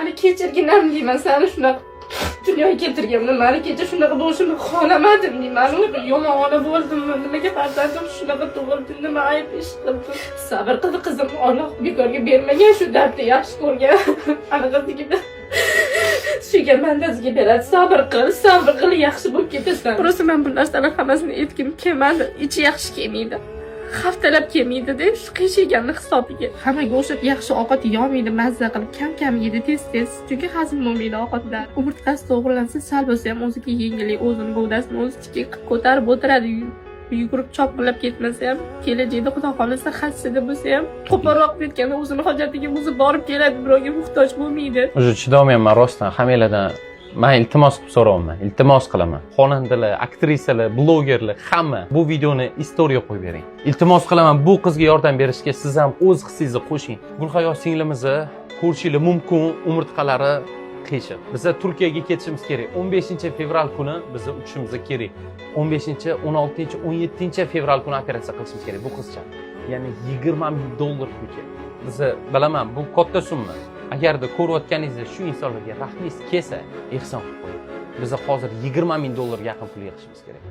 mani kechirginam deyman, seni shunaqa dunyoga keltirganman, mani kecha shunaqa bo'lishini xohlamadim deyman. Yomon ona bo'ldimmi, nimaga farzandim shunaqa tug'ildi, nima ayb ish qildim. Sabr qil qizim, Alloh bekorga bermagan shu dardni yaxshi ko'rgan. Anaqasigida shuga mandasiga beradi, sabr qil, yaxshi bo'lib ketasan. Просто men bu narsalar hammasini aytgim kelmadi, ichi yaxshi kelmaydi. Haftalab kelmaydi-da, shu qiyshayganni hisobiga. Hammaga o'xshab yaxshi ovqat yeolmaydi, mazza qilib, kam yeydi, tez. Chunki hazm bo'lmaydi ovqatlar. Umurtqasi to'g'rilansa, sal bo'lsa ham o'ziga yengillik, o'zini g'ovdasini o'zi ichiga ko'tarib o'tiradi. Yugurib chopqillab ketmasa ham, kelajakda xudo xolasa xasida bo'lsa ham, qo'polroq ketganda o'zini hojatiga o'zi borib keladi, birovga muhtoj bo'lmaydi. O'zi chidolmayman rostdan, hammalardan men iltimos qilib so'rayman, iltimos qilaman. Xonandalar, aktrisalar, blogerlar hamma bu videoni istoriya qo'yib bering. Iltimos qilaman, bu qizga yordam berishga siz ham o'z hissingizni qo'shing. Gulhayo singlimizni ko'rishingiz mumkin, umurtqalari qiyshiq. Biz Turkiyaga ketishimiz kerak. 15-fevral kuni biz uchishimiz kerak. 15, 16, 17 fevral kuni operatsiya qilishimiz kerak bu qizcha. Ya'ni $20,000 pul. Biz bilaman, bu katta summa. Agarda ko'rayotganingizda shu insonlarga rahmingiz kelsa, ehson qilib qo'ying. Biz hozir $20,000 yaqin pul yig'ishimiz kerak.